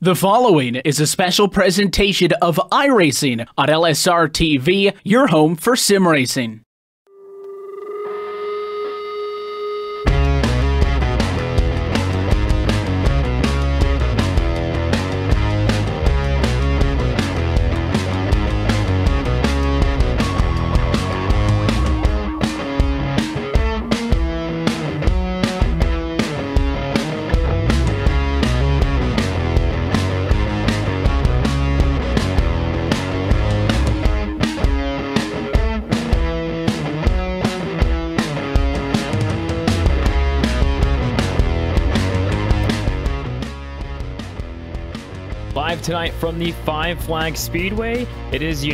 The following is a special presentation of iRacing on LSRTV, your home for sim racing. Live tonight from the Five Flags Speedway, it is the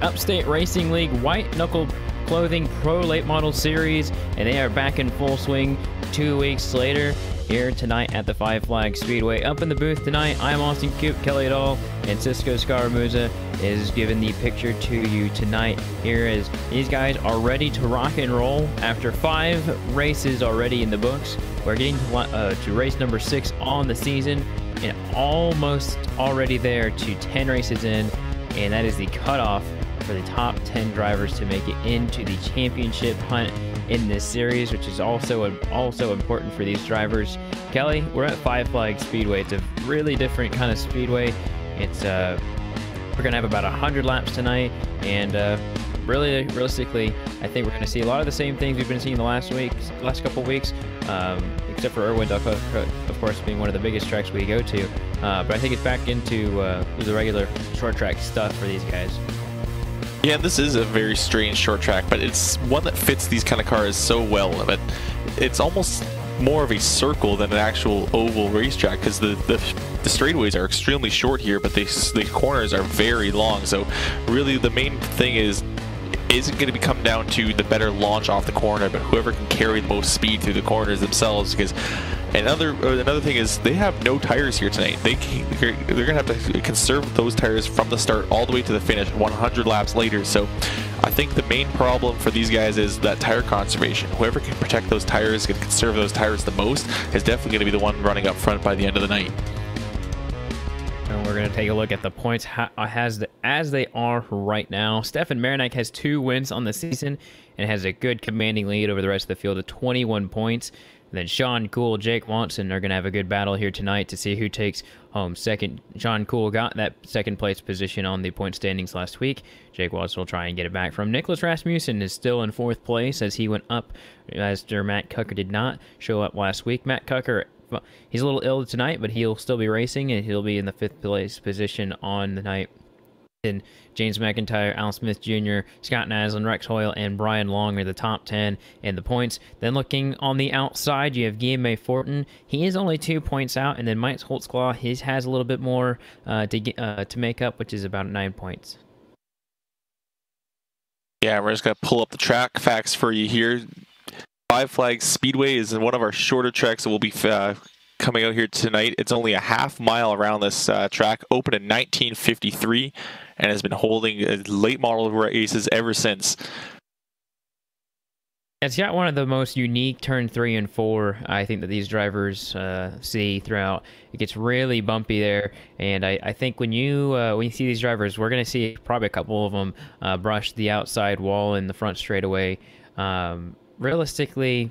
Upstate Racing League White Knuckle Clothing Pro Late Model Series, and they are back in full swing 2 weeks later here tonight at the Five Flags Speedway. Up in the booth tonight, I'm Austin Coop, Kelly et al, and Cisco Scaramuza is giving the picture to you tonight. Here is these guys are ready to rock and roll after 5 races already in the books. We're getting to race number 6 on the season, and almost already there to 10 races in, and that is the cutoff for the top 10 drivers to make it into the championship hunt in this series, which is also important for these drivers. Kelly, we're at Five Flags Speedway. It's a really different kind of speedway. It's we're gonna have about 100 laps tonight, and really, realistically, I think we're going to see a lot of the same things we've been seeing the last couple weeks, except for Irwin, of course, being one of the biggest tracks we go to. But I think it's back into the regular short track stuff for these guys. Yeah, this is a very strange short track, but it's one that fits these kind of cars so well. But it's almost more of a circle than an actual oval racetrack, because the straightaways are extremely short here, but the corners are very long. So really the main thing isn't going to come down to the better launch off the corner, but whoever can carry the most speed through the corners themselves. Because another thing is they have no tires here tonight. They're going to have to conserve those tires from the start all the way to the finish 100 laps later. So I think the main problem for these guys is that tire conservation. Whoever can protect those tires, can conserve those tires the most, is definitely going to be the one running up front by the end of the night. And we're going to take a look at the points as they are right now. Stefan Marinak has 2 wins on the season and has a good commanding lead over the rest of the field at 21 points. And then Sean Cool, Jake Watson are going to have a good battle here tonight to see who takes home second. Sean Cool got that second place position on the point standings last week. Jake Watson will try and get it back from Nicholas Rasmussen is still in 4th place as he went up, as Matt Cucker did not show up last week. Matt Cucker, he's a little ill tonight, but he'll still be racing, and he'll be in the 5th place position on the night. And James McIntyre, Al Smith Jr., Scott Naslin, Rex Hoyle, and Brian Long are the top 10 in the points. Then looking on the outside, you have Guillaume Fortin. He is only 2 points out, and then Mike Holtzclaw, he has a little bit more to make up, which is about 9 points. Yeah, we're just going to pull up the track facts for you here. Five Flags Speedway is one of our shorter tracks that will be coming out here tonight. It's only a half-mile around this track, opened in 1953, and has been holding late model races ever since. It's got one of the most unique turn 3 and 4, I think, that these drivers see throughout. It gets really bumpy there, and I think when you see these drivers, we're going to see probably a couple of them brush the outside wall in the front straightaway. Realistically,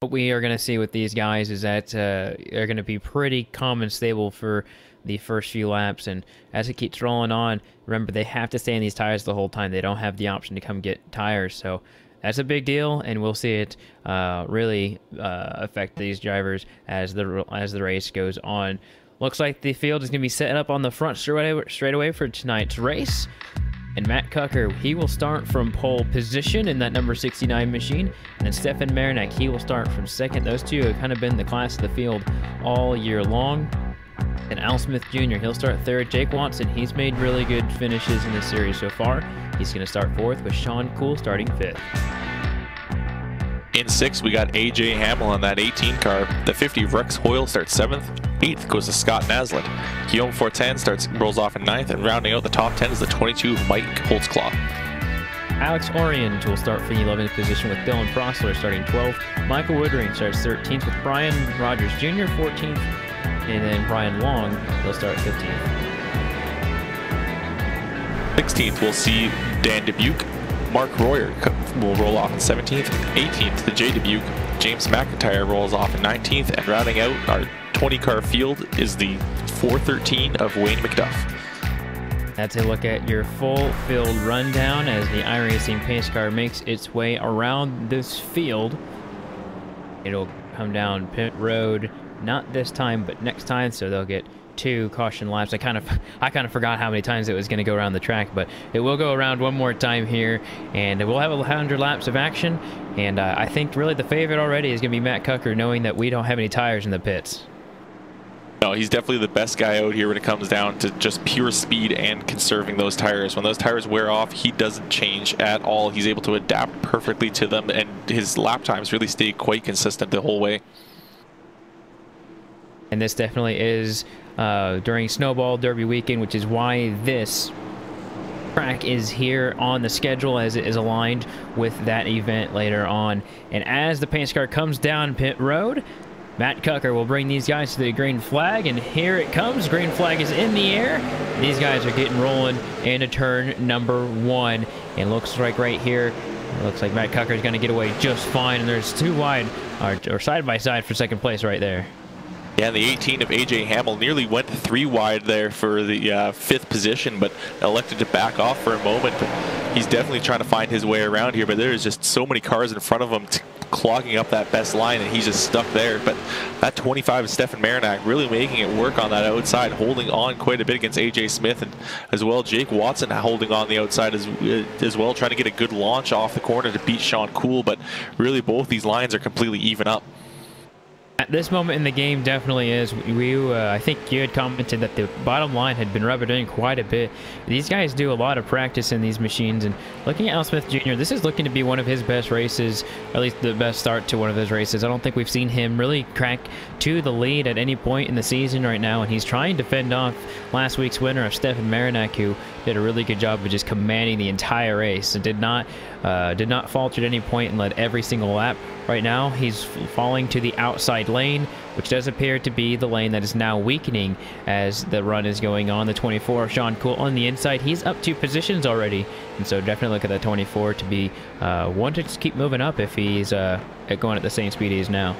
what we are going to see with these guys is that they're going to be pretty calm and stable for the first few laps, and as it keeps rolling on, remember, they have to stay in these tires the whole time. They don't have the option to come get tires, so that's a big deal, and we'll see it really affect these drivers as the race goes on. Looks like the field is going to be set up on the front straightaway for tonight's race. And Matt Cucker, he will start from pole position in that number 69 machine. And then Stefan Marinak, he will start from second. Those two have kind of been the class of the field all year long. And Al Smith Jr., he'll start 3rd. Jake Watson, he's made really good finishes in this series so far. He's going to start 4th with Sean Cool starting 5th. In 6th, we got AJ Hamill on that 18 car. The 50 Rex Hoyle starts 7th. 8th goes to Scott Naslin. Guillaume Fortin rolls off in 9th, and rounding out the top 10 is the 22 Mike Holtzclaw. Alex Orient will start for the 11th position with Dylan Prosler starting 12th. Michael Woodring starts 13th with Brian Rogers Jr. 14th. And then Brian Long will start 15th. 16th, we'll see Dan Dubuque. Mark Royer will roll off in 17th. 18th, the J Dubuque. James McIntyre rolls off in 19th. And rounding out our 20-car field is the 413 of Wayne McDuff. That's a look at your full field rundown as the iRacing pace car makes its way around this field. It'll come down pit road, not this time, but next time, so they'll get 2 caution laps. I kind of forgot how many times it was going to go around the track, but it will go around one more time here, and we'll have 100 laps of action. And I think really the favorite already is going to be Matt Cucker, knowing that we don't have any tires in the pits. No, he's definitely the best guy out here when it comes down to just pure speed and conserving those tires. When those tires wear off, he doesn't change at all. He's able to adapt perfectly to them, and his lap times really stay quite consistent the whole way. And this definitely is during Snowball Derby weekend, which is why this track is here on the schedule, as it is aligned with that event later on. And as the pace car comes down pit road, Matt Cucker will bring these guys to the green flag, and here it comes. Green flag is in the air. These guys are getting rolling into turn number 1. And looks like right here, it looks like Matt Cucker is going to get away just fine, and there's 2 wide, or side by side for second place right there. Yeah, the 18 of AJ Hamill nearly went 3 wide there for the 5th position, but elected to back off for a moment. But he's definitely trying to find his way around here, but there's just so many cars in front of him clogging up that best line, and he's just stuck there. But that 25 of Stefan Marinak really making it work on that outside, holding on quite a bit against AJ Smith, and as well Jake Watson holding on the outside as well, trying to get a good launch off the corner to beat Sean Cool. But really both these lines are completely even up. At this moment in the game, definitely is. I think you had commented that the bottom line had been rubbed in quite a bit. These guys do a lot of practice in these machines, and looking at Al Smith Jr., this is looking to be one of his best races, or at least the best start to one of his races. I don't think we've seen him really crack to the lead at any point in the season right now, and he's trying to fend off last week's winner of Stefan Marinak, who did a really good job of just commanding the entire race and did not falter at any point and led every single lap. Right now, he's falling to the outside lane, which does appear to be the lane that is now weakening as the run is going on. The 24, Sean Cool, on the inside. He's up 2 positions already, and so definitely look at that 24 to be one to just keep moving up if he's going at the same speed he is now.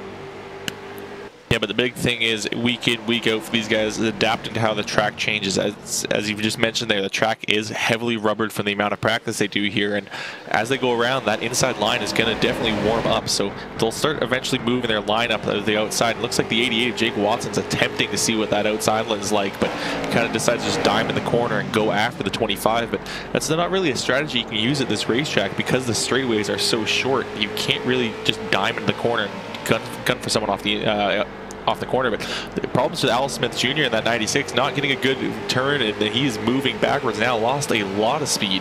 Yeah, but the big thing is week in, week out for these guys is adapting to how the track changes. As you've just mentioned there, the track is heavily rubbered from the amount of practice they do here, and as they go around, that inside line is going to definitely warm up, so they'll start eventually moving their lineup to the outside. It looks like the 88 of Jake Watson's attempting to see what that outside line is like, but kind of decides to just dime in the corner and go after the 25, but that's not really a strategy you can use at this racetrack because the straightaways are so short. You can't really just dime in the corner and gun for someone off the corner. But the problems with Al Smith Jr. in that 96, not getting a good turn, and he's moving backwards now, lost a lot of speed.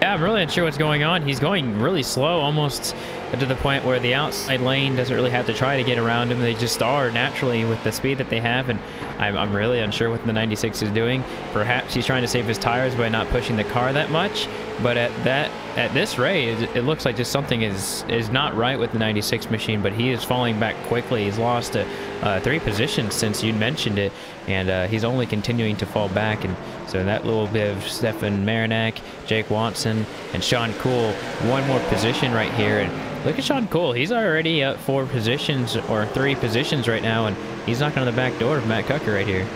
Yeah, I'm really unsure what's going on. He's going really slow, almost to the point where the outside lane doesn't really have to try to get around him. They just are naturally with the speed that they have, and I'm really unsure what the 96 is doing. Perhaps he's trying to save his tires by not pushing the car that much, but at this rate, it looks like just something is not right with the 96 machine, but he is falling back quickly. He's lost 3 positions since you mentioned it, and he's only continuing to fall back. And so that little bit of Stefan Marinak, Jake Watson, and Sean Cool, one more position right here. And look at Sean Cool. He's already up 4 positions or 3 positions right now, and he's knocking on the back door of Matt Cucker right here.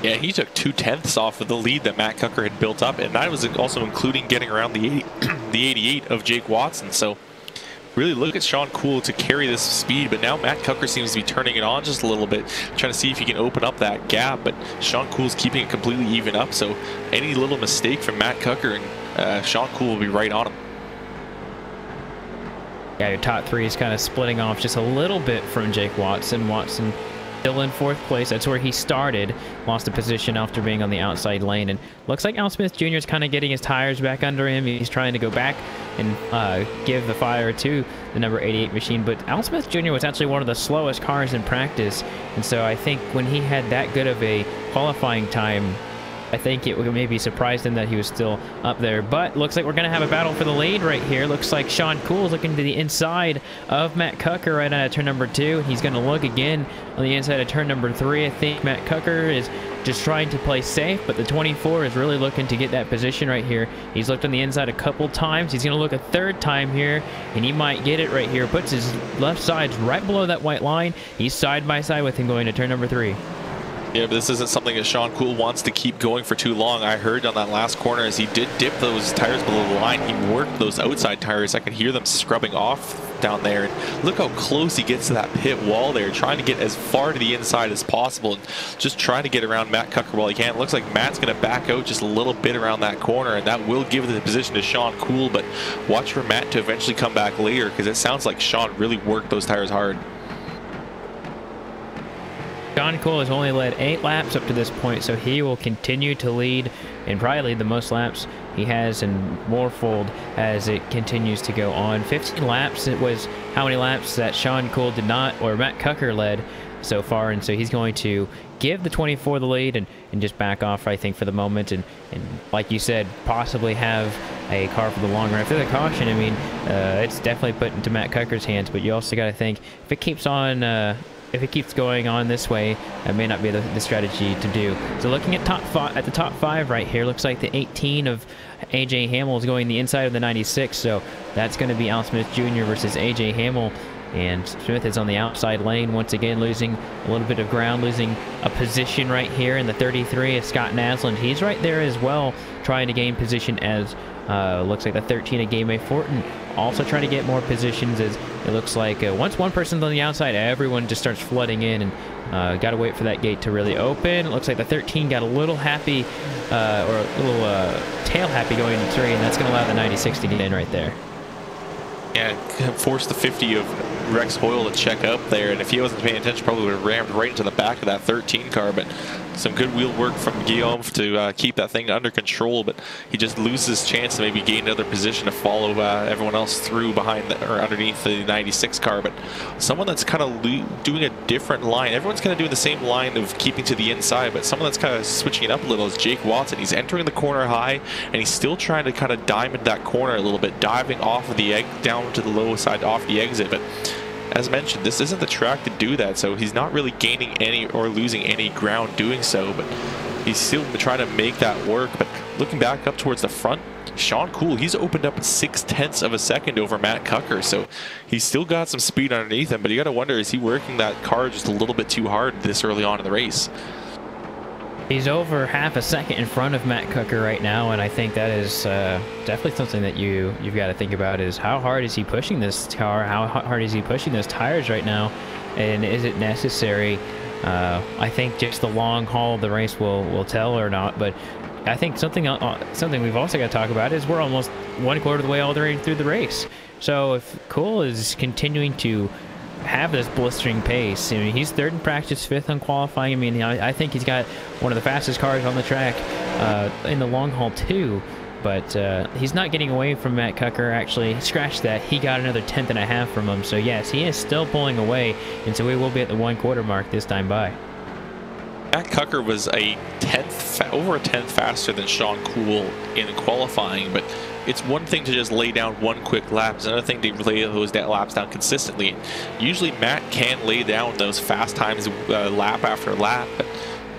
Yeah, he took 2/10 off of the lead that Matt Cucker had built up, and that was also including getting around the 88 of Jake Watson. So really look at Sean Cool to carry this speed, but now Matt Cucker seems to be turning it on just a little bit, trying to see if he can open up that gap, but Sean Cool's keeping it completely even up, so any little mistake from Matt Cucker and Sean Cool will be right on him. Yeah, your top 3 is kind of splitting off just a little bit from Jake Watson. Watson still in 4th place. That's where he started. Lost a position after being on the outside lane. And looks like Al Smith Jr. is kind of getting his tires back under him. He's trying to go back and give the fire to the number 88 machine. But Al Smith Jr. was actually one of the slowest cars in practice. And so I think when he had that good of a qualifying time, I think it would maybe surprised him that he was still up there. But looks like we're going to have a battle for the lead right here. Looks like Sean Cool is looking to the inside of Matt Cucker right out of turn number 2. He's going to look again on the inside of turn number 3. I think Matt Cucker is just trying to play safe, but the 24 is really looking to get that position right here. He's looked on the inside a couple times. He's going to look a third time here, and he might get it right here. Puts his left sides right below that white line. He's side by side with him going to turn number 3. Yeah, but this isn't something that Sean Cool wants to keep going for too long. I heard on that last corner as he did dip those tires below the line, he worked those outside tires. I could hear them scrubbing off down there. And look how close he gets to that pit wall there, trying to get as far to the inside as possible and just trying to get around Matt Cucker while he can. It looks like Matt's going to back out just a little bit around that corner, and that will give the position to Sean Cool, but watch for Matt to eventually come back later because it sounds like Sean really worked those tires hard. Sean Cool has only led 8 laps up to this point, so he will continue to lead and probably lead the most laps he has and morefold as it continues to go on. 15 laps, it was how many laps that Sean Cool did not, or Matt Cucker led so far, and so he's going to give the 24 the lead and just back off, I think, for the moment, and like you said, possibly have a car for the long run. After the caution, I mean, it's definitely put into Matt Cucker's hands, but you also got to think, if it keeps on if it keeps going on this way, it may not be the strategy to do. So looking at the top 5 right here, looks like the 18 of AJ Hamill is going the inside of the 96. So that's going to be Al Smith Jr. versus AJ Hamill. And Smith is on the outside lane, once again losing a little bit of ground, losing a position right here in the 33 of Scott Naslund. He's right there as well, trying to gain position as looks like the 13 of Game A Fortin also trying to get more positions, as it looks like once one person's on the outside, everyone just starts flooding in, and got to wait for that gate to really open. It looks like the 13 got a little happy, or a little tail happy going into 3, and that's going to allow the 96 to get in right there. Yeah, forced the 50 of Rex Hoyle to check up there, and if he wasn't paying attention, probably would have rammed right into the back of that 13 car, but some good wheel work from Guillaume to keep that thing under control, but he just loses his chance to maybe gain another position to follow everyone else through behind or underneath the 96 car. But someone that's kind of doing a different line. Everyone's kind of doing the same line of keeping to the inside, but someone that's kind of switching it up a little is Jake Watson. He's entering the corner high, and he's still trying to kind of diamond that corner a little bit, diving off of the down to the low side off the exit. But as mentioned, this isn't the track to do that, so he's not really gaining any or losing any ground doing so, but he's still trying to make that work. But looking back up towards the front, Sean Cool, he's opened up 0.6 of a second over Matt Cucker, so he's still got some speed underneath him, but you got to wonder, is he working that car just a little bit too hard this early on in the race? He's over half a second in front of Matt Cucker right now, and I think that is definitely something that you've got to think about, is how hard is he pushing this car, how hard is he pushing those tires right now, and is it necessary? I think just the long haul of the race will tell or not, but I think something we've also got to talk about is we're almost 1/4 of the way all the way through the race. So if Cool is continuing to have this blistering pace, I mean, he's 3rd in practice, 5th on qualifying. I mean, I think he's got one of the fastest cars on the track in the long haul too, but he's not getting away from Matt Cucker. Actually, scratch that, he got another 10.5 from him, so yes, he is still pulling away, and so we will be at the 1/4 mark this time by. Matt Cucker was over a tenth faster than Sean Cool in qualifying, but it's one thing to just lay down one quick lap. It's another thing to lay those laps down consistently. Usually Matt can lay down those fast times lap after lap, but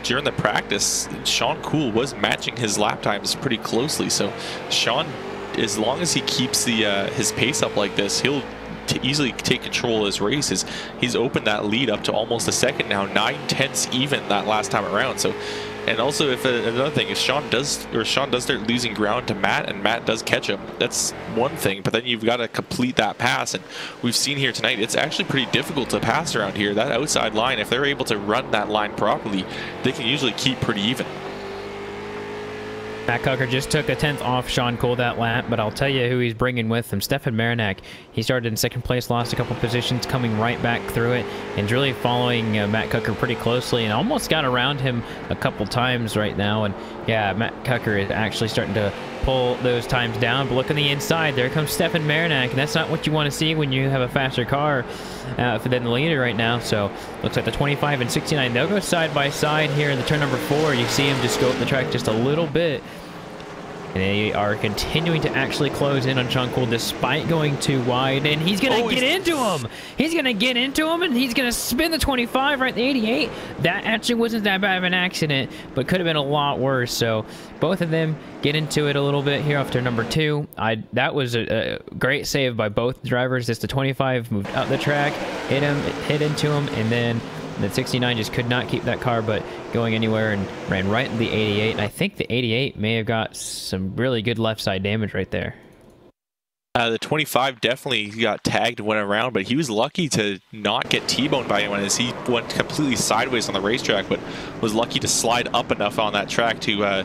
during the practice, Sean Cool was matching his lap times pretty closely. So Sean, as long as he keeps his pace up like this, he'll easily take control of his races. He's opened that lead up to almost a second now, 9/10 even that last time around. So, and also, if another thing, if Sean does start losing ground to Matt, and Matt does catch him, that's one thing. But then you've got to complete that pass, and we've seen here tonight, it's actually pretty difficult to pass around here. That outside line, if they're able to run that line properly, they can usually keep pretty even. Matt Cucker just took a 10th off Sean Cool that lap, but I'll tell you who he's bringing with him. Stefan Marinak. He started in 2nd place, lost a couple positions, coming right back through it, and really following Matt Cucker pretty closely, and almost got around him a couple times right now. And yeah, Matt Cucker is actually starting to pull those times down. But look on the inside, there comes Stefan Marinak, and that's not what you want to see when you have a faster car than the leader right now. So looks like the 25 and 69, they'll go side by side here in the turn number 4. You see him just go up the track just a little bit. And they are continuing to actually close in on Sean Cole despite going too wide. And he's going to get into him. He's going to get into him, and he's going to spin the 25 right in the 88. That actually wasn't that bad of an accident, but could have been a lot worse. So both of them get into it a little bit here after number 2. That was a great save by both drivers. Just the 25 moved up the track, hit into him, and then the 69 just could not keep that car but going anywhere and ran right in the 88. And I think the 88 may have got some really good left side damage right there. The 25 definitely got tagged and went around, but he was lucky to not get T-boned by anyone as he went completely sideways on the racetrack, but was lucky to slide up enough on that track to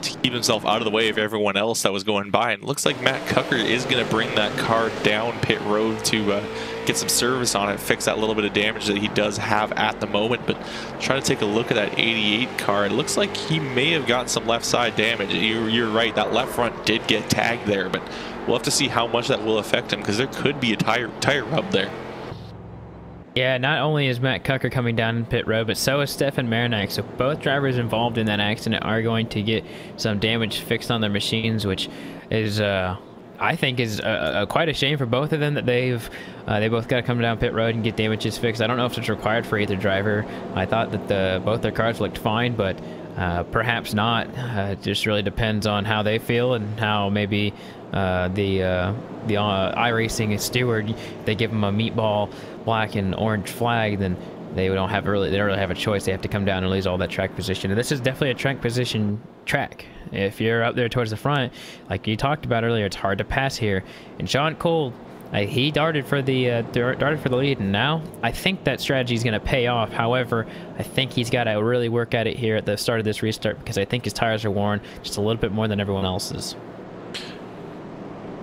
keep himself out of the way of everyone else that was going by. And it looks like Matt Cucker is going to bring that car down pit road to get some service on it, fix that little bit of damage that he does have at the moment. But try to take a look at that 88 car. It looks like he may have gotten some left side damage. You're right, that left front did get tagged there, but we'll have to see how much that will affect him, because there could be a tire rub there. Yeah, not only is Matt Cucker coming down in pit road, but so is Stefan Marinak. So both drivers involved in that accident are going to get some damage fixed on their machines, which is, I think, is quite a shame for both of them that they both got to come down pit road and get damages fixed. I don't know if it's required for either driver. I thought that both their cars looked fine, but perhaps not. It just really depends on how they feel and how maybe the iRacing steward, they give them a meatball black and orange flag, then they don't really have a choice. They have to come down and lose all that track position. And this is definitely a track position track. If you're up there towards the front, like you talked about earlier, it's hard to pass here. And Sean Cole, he darted for the lead, and now I think that strategy is going to pay off. However, I think he's got to really work at it here at the start of this restart, because I think his tires are worn just a little bit more than everyone else's.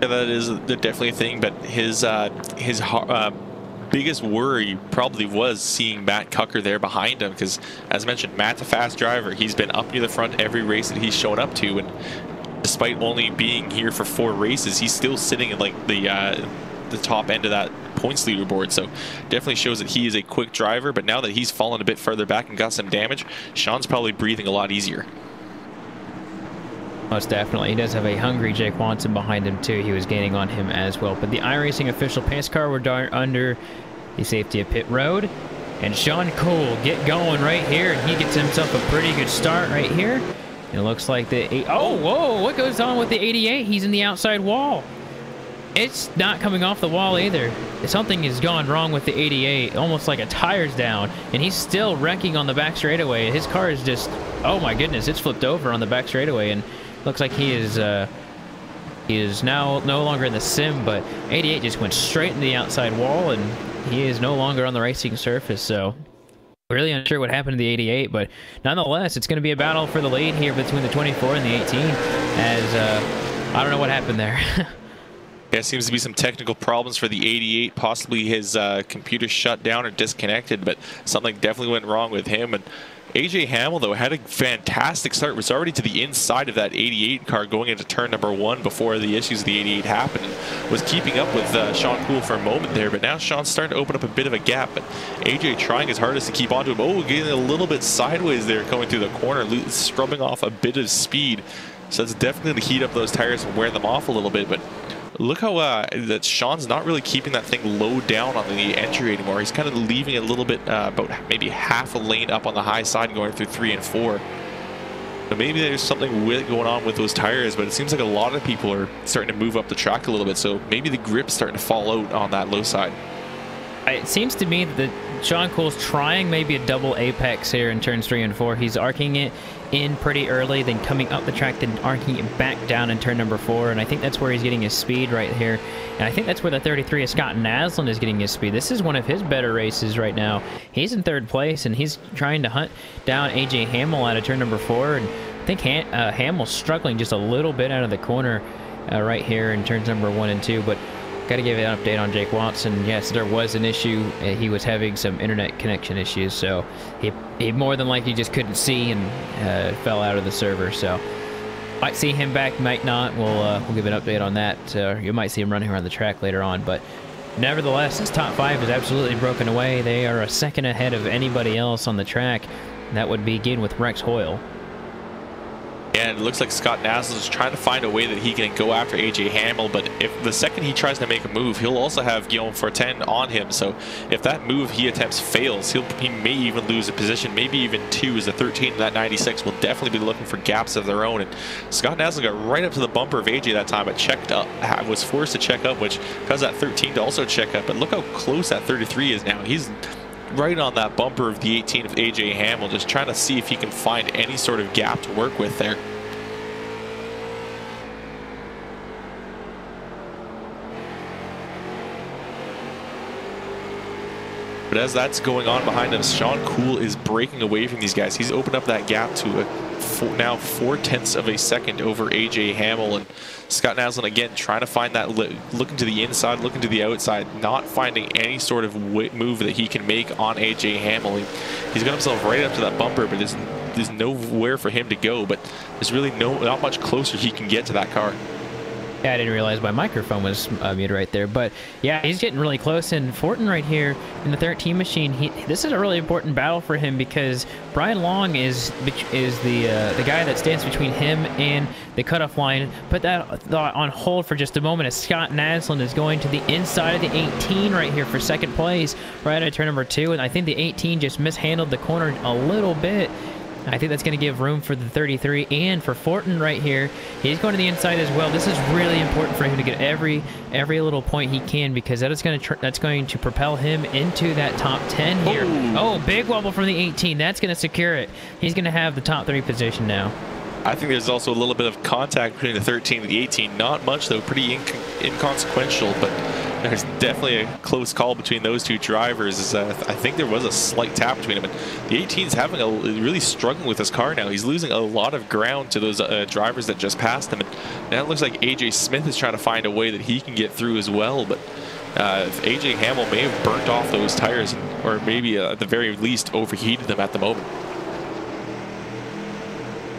Yeah, that is definitely a thing, but his biggest worry probably was seeing Matt Cucker there behind him, because as mentioned, Matt's a fast driver. He's been up near the front every race that he's shown up to, and despite only being here for 4 races, he's still sitting in like the top end of that points leaderboard. So definitely shows that he is a quick driver, but now that he's fallen a bit further back and got some damage, Sean's probably breathing a lot easier. Most definitely. He does have a hungry Jake Watson behind him too. He was gaining on him as well. But the iRacing official pace car were under the safety of pit road. And Sean Cole get going right here. And he gets himself a pretty good start right here. And it looks like oh, whoa, what goes on with the 88? He's in the outside wall. It's not coming off the wall either. Something has gone wrong with the 88, almost like a tire's down, and he's still wrecking on the back straightaway. His car is just, oh my goodness, it's flipped over on the back straightaway, and looks like he is now no longer in the sim, but 88 just went straight in the outside wall, and he is no longer on the racing surface. So really unsure what happened to the 88, but nonetheless, it's going to be a battle for the lead here between the 24 and the 18, as I don't know what happened there. Yeah, seems to be some technical problems for the 88. Possibly his computer shut down or disconnected, but something definitely went wrong with him. And AJ Hamill, though, had a fantastic start. Was already to the inside of that 88 car going into turn number 1 before the issues of the 88 happened. And was keeping up with Sean Cole for a moment there, but now Sean's starting to open up a bit of a gap. But AJ trying his hardest to keep onto him. Oh, getting a little bit sideways there going through the corner, scrubbing off a bit of speed. So that's definitely going to heat up those tires and wear them off a little bit. But look how that Sean's not really keeping that thing low down on the entry anymore. He's kind of leaving it a little bit, about maybe half a lane up on the high side going through 3 and 4. So maybe there's something going on with those tires, but it seems like a lot of people are starting to move up the track a little bit. So maybe the grip's starting to fall out on that low side. It seems to me that Sean Cole's trying maybe a double apex here in turns 3 and 4. He's arcing it in pretty early, then coming up the track, then arcing it back down in turn number 4, and I think that's where he's getting his speed right here. And I think that's where the 33 of Scott Naslund is getting his speed. This is one of his better races right now. He's in 3rd place, and he's trying to hunt down AJ Hamill out of turn number 4, and I think Hamill's struggling just a little bit out of the corner right here in turns number 1 and 2, but got to give an update on Jake Watson. Yes, there was an issue. He was having some internet connection issues, so he more than likely just couldn't see and fell out of the server. So Might see him back, might not. We'll give an update on that. You might see him running around the track later on, but nevertheless, this top 5 is absolutely broken away. They are a second ahead of anybody else on the track. That would begin with Rex Hoyle. And it looks like Scott Naslund is trying to find a way that he can go after AJ Hamill, but if the second he tries to make a move, he'll also have Guillaume Fortin on him. So if that move he attempts fails, he may even lose a position, maybe even 2, as the 13 and that 96 will definitely be looking for gaps of their own. And Scott Naslund got right up to the bumper of AJ that time, but checked up, was forced to check up, which caused that 13 to also check up. But look how close that 33 is now. He's right on that bumper of the 18 of AJ Hamill, just trying to see if he can find any sort of gap to work with there. But as that's going on behind him, Sean Cool is breaking away from these guys. He's opened up that gap to now 4/10 of a second over AJ Hamill. And Scott Naslund again trying to find that, looking to the inside, looking to the outside, not finding any sort of move that he can make on AJ Hamill. He's got himself right up to that bumper, but there's nowhere for him to go. But there's really not much closer he can get to that car. Yeah, I didn't realize my microphone was muted right there, but yeah, he's getting really close. And Fortin right here in the 13 machine, this is a really important battle for him, because Brian Long is the guy that stands between him and the cutoff line. Put that thought on hold for just a moment, as Scott Naslund is going to the inside of the 18 right here for second place, right at turn number 2, and I think the 18 just mishandled the corner a little bit. I think that's going to give room for the 33 and for Fortin right here. He's going to the inside as well. This is really important for him to get every little point he can, because that's going to propel him into that top 10 here. Oh, big wobble from the 18. That's going to secure it. He's going to have the top 3 position now. I think there's also a little bit of contact between the 13 and the 18. Not much, though. Pretty inconsequential, but there's definitely a close call between those two drivers. I think there was a slight tap between them. And the 18's really struggling with his car now. He's losing a lot of ground to those drivers that just passed him. And now it looks like AJ Smith is trying to find a way that he can get through as well. But AJ Hamill may have burnt off those tires, or maybe at the very least overheated them at the moment.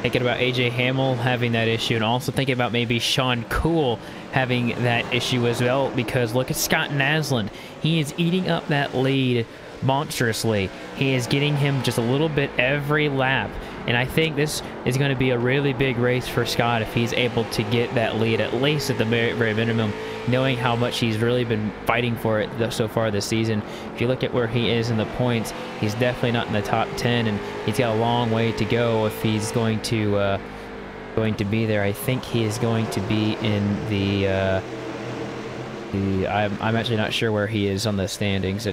Thinking about AJ Hamill having that issue, and also thinking about maybe Sean Cool having that issue as well, because look at Scott Naslund. He is eating up that lead monstrously. He is getting him just a little bit every lap, and I think this is going to be a really big race for Scott if he's able to get that lead, at least at the very minimum, knowing how much he's really been fighting for it so far this season. If you look at where he is in the points, he's definitely not in the top 10, and he's got a long way to go if he's going to be there. I think he is going to be in the I'm actually not sure where he is on the standings.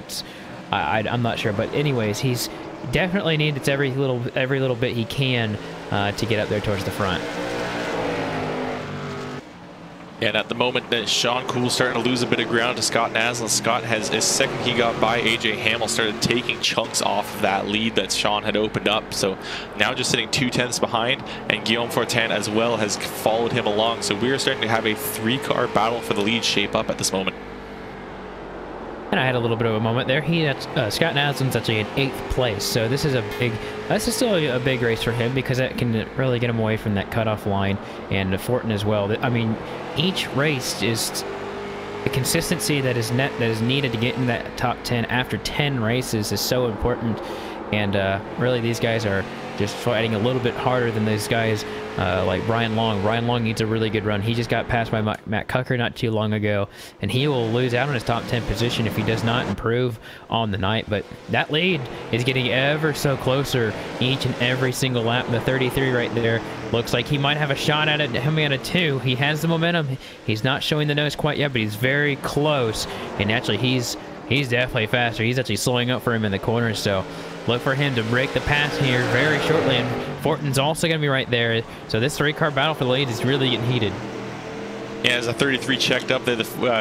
I'm not sure, but anyways, he's definitely needs every little bit he can to get up there towards the front. And at the moment, Sean Cool starting to lose a bit of ground to Scott Naslund. Scott has, as second he got by AJ Hamill, started taking chunks off of that lead that Sean had opened up. So now just sitting 2/10 behind, and Guillaume Fortin as well has followed him along. So we are starting to have a 3-car battle for the lead shape up at this moment. And I had a little bit of a moment there. Scott Naslund's actually in 8th place, so this is still a big race for him, because that can really get him away from that cutoff line, and Fortin as well. I mean, each race is the consistency that is needed to get in that top 10 after 10 races is so important, and really these guys are just fighting a little bit harder than those guys like Brian Long. Brian Long needs a really good run. He just got passed by Matt Cucker not too long ago, and he will lose out on his top 10 position if he does not improve on the night. But that lead is getting ever so closer each and every single lap. The 33 right there looks like he might have a shot at it coming out of 2. He has the momentum. He's not showing the nose quite yet, but he's very close, and actually he's definitely faster. He's actually slowing up for him in the corner, so look for him to break the pass here very shortly, and Fortin's also going to be right there. So this 3-car battle for the lead is really getting heated. Yeah, as the 33 checked up there,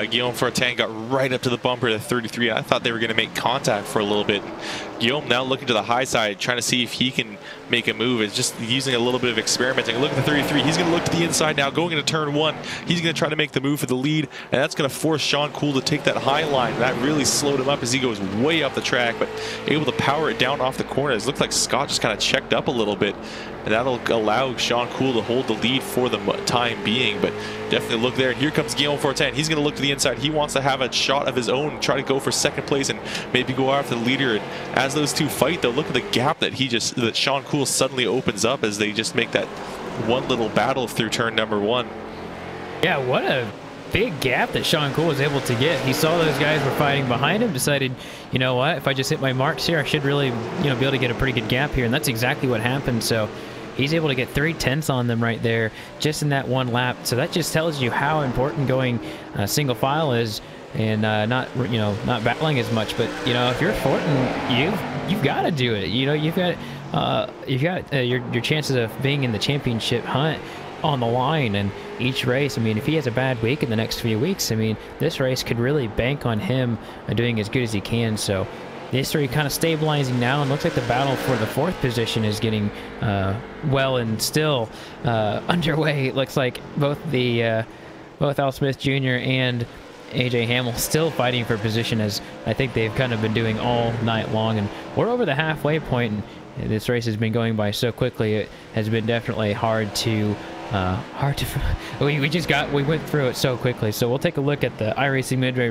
Guillaume Fortin got right up to the bumper of the 33. I thought they were going to make contact for a little bit. Guillaume now looking to the high side, trying to see if he can make a move. It's just using a little bit of experimenting. Look at the 33. He's going to look to the inside now, going into turn 1. He's going to try to make the move for the lead, and that's going to force Sean Cool to take that high line. That really slowed him up as he goes way up the track, but able to power it down off the corners. Looks like Scott just kind of checked up a little bit, and that'll allow Sean Cool to hold the lead for the time being. But definitely look there. And here comes Guillaume Fortin. He's going to look to the inside. He wants to have a shot of his own, try to go for second place and maybe go after the leader. And as those two fight, though, look at the gap that Sean Cool suddenly opens up as they just make that one little battle through turn number 1. Yeah, what a big gap that Sean Cool was able to get. He saw those guys were fighting behind him, decided, you know what, if I just hit my marks here, I should really, be able to get a pretty good gap here, and that's exactly what happened. So he's able to get 3/10 on them right there just in that one lap. So that just tells you how important going single file is, and not battling as much. But if you're Fortin, you've got to do it. You've got your chances of being in the championship hunt on the line. And each race, I mean, if he has a bad week in the next few weeks, I mean, this race could really bank on him doing as good as he can. So Eatery kind of stabilizing now, and looks like the battle for the 4th position is getting well and still underway. It looks like both Al Smith Jr. and AJ Hamill still fighting for position, as I think they've kind of been doing all night long. And we're over the halfway point, and this race has been going by so quickly. It has been definitely hard to we went through it so quickly. So we'll take a look at the iRacing midway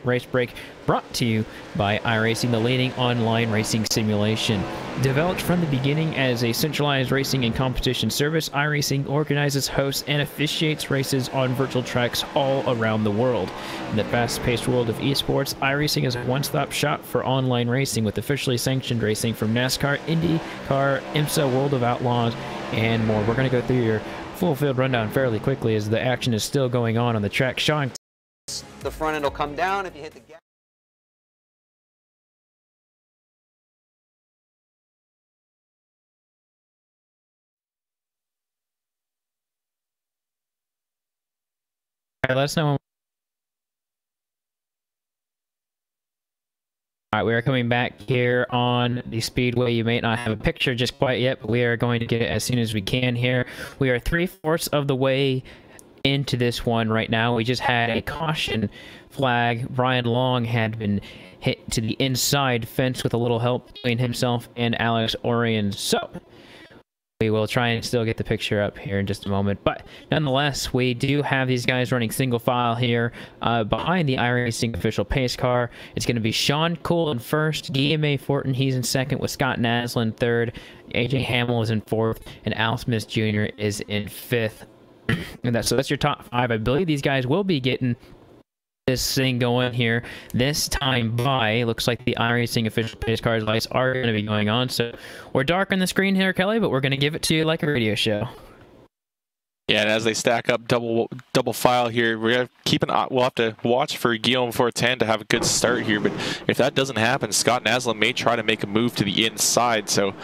race break, brought to you by iRacing, the leading online racing simulation. Developed from the beginning as a centralized racing and competition service, iRacing organizes, hosts, and officiates races on virtual tracks all around the world. In the fast-paced world of esports, iRacing is a one-stop shop for online racing, with officially sanctioned racing from NASCAR, IndyCar, IMSA, World of Outlaws, and more. We're going to go through your full field rundown fairly quickly as the action is still going on the track. Sean, the front end will come down if you hit the gas. all right, let us know. All right, we are coming back here on the speedway. You may not have a picture just quite yet, but we are going to get it as soon as we can here. We are 3/4 of the way into this one right now. We just had a caution flag. Brian Long had been hit to the inside fence with a little help between himself and Alex Orion. So we will try and still get the picture up here in just a moment. But nonetheless, we do have these guys running single file here behind the iRacing official pace car. It's going to be Sean Cool in first, Guillaume Fortin, he's in second, with Scott Naslin third, AJ Hamill is in fourth, and Al Smith Jr. is in fifth. And so that's your top 5. I believe these guys will be getting this thing going here this time by, looks like the iRacing official pace cars lights are going to be going on. So we're dark on the screen here, Kelly, but we're going to give it to you like a radio show. Yeah, and as they stack up double file here, we're gonna we'll have to watch for Guillaume Fortin to have a good start here. But if that doesn't happen, Scott Naslin may try to make a move to the inside. So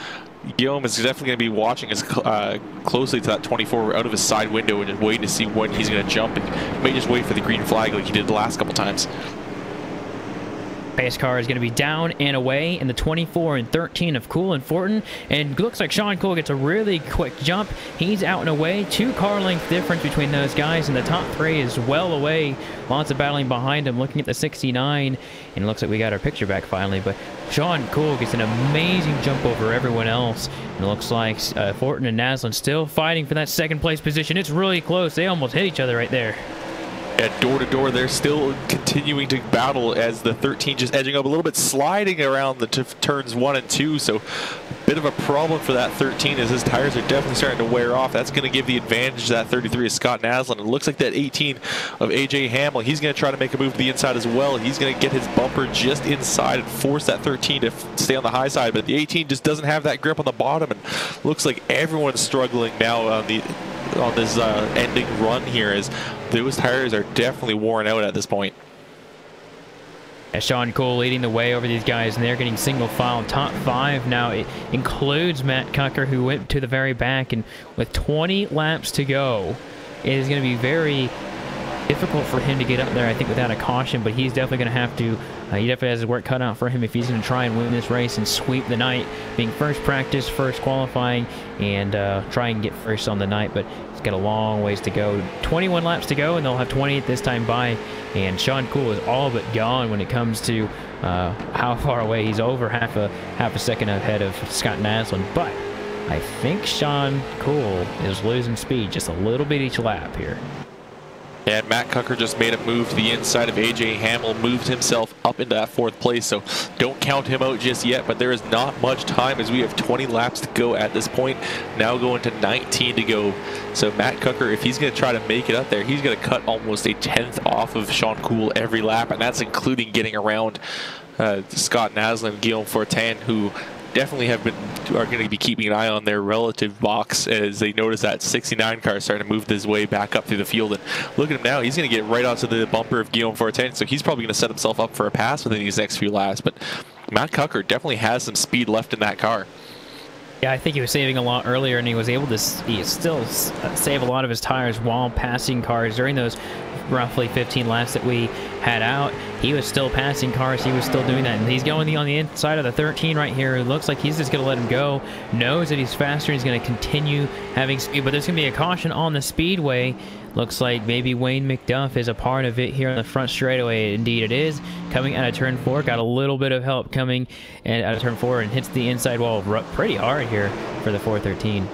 Guillaume is definitely going to be watching as closely to that 24 out of his side window and just waiting to see when he's going to jump, and he may just wait for the green flag like he did the last couple times. Pace car is going to be down and away in the 24 and 13 of Cool and Fortin, and looks like Sean Cool gets a really quick jump. He's out and away. 2 car length difference between those guys, and the top 3 is well away. Lots of battling behind him, looking at the 69, and it looks like we got our picture back finally. But Sean Cool gets an amazing jump over everyone else, and it looks like Fortin and Naslin still fighting for that second place position. It's really close. They almost hit each other right there. At door to door, they're still continuing to battle as the 13 just edging up a little bit, sliding around the turns 1 and 2. So a bit of a problem for that 13 as his tires are definitely starting to wear off. That's going to give the advantage to that 33 of Scott Naslin. It looks like that 18 of AJ Hamill, he's going to try to make a move to the inside as well. He's going to get his bumper just inside and force that 13 to stay on the high side. But the 18 just doesn't have that grip on the bottom, and looks like everyone's struggling now on this ending run here, as those tires are definitely worn out at this point. Sean Cool leading the way over these guys, and they're getting single file top 5 now. It includes Matt Cucker, who went to the very back, and with 20 laps to go, it is going to be very difficult for him to get up there, I think, without a caution, but he's definitely going to have to, he definitely has his work cut out for him if he's going to try and win this race and sweep the night, being first practice, first qualifying, and try and get first on the night. But he's got a long ways to go. 21 laps to go, and they'll have 20 at this time by, and Sean Cool is all but gone when it comes to how far away. He's over half a second ahead of Scott Naslund, but I think Sean Cool is losing speed just a little bit each lap here. And Matt Cucker just made a move to the inside of AJ Hamill, moved himself up into that 4th place, so don't count him out just yet, but there is not much time as we have 20 laps to go at this point, now going to 19 to go. So Matt Cucker, if he's going to try to make it up there, he's going to cut almost a 10th off of Sean Cool every lap, and that's including getting around Scott Naslund and Guillaume Fortin, who definitely are going to be keeping an eye on their relative box as they notice that 69 car starting to move his way back up through the field. And look at him now, he's going to get right onto the bumper of Guillaume Fortin, so he's probably going to set himself up for a pass within these next few laps. But Matt Cucker definitely has some speed left in that car. Yeah, I think he was saving a lot earlier, and he was able to still save a lot of his tires while passing cars during those roughly 15 laps that we had out. He was still passing cars. He was still doing that, and he's going on the inside of the 13 right here. It looks like he's just going to let him go. Knows that he's faster. He's going to continue having speed, but there's going to be a caution on the speedway. Looks like maybe Wayne McDuff is a part of it here on the front straightaway. Indeed it is. Coming out of turn 4, got a little bit of help coming out of turn 4 and hits the inside wall pretty hard here for the 413.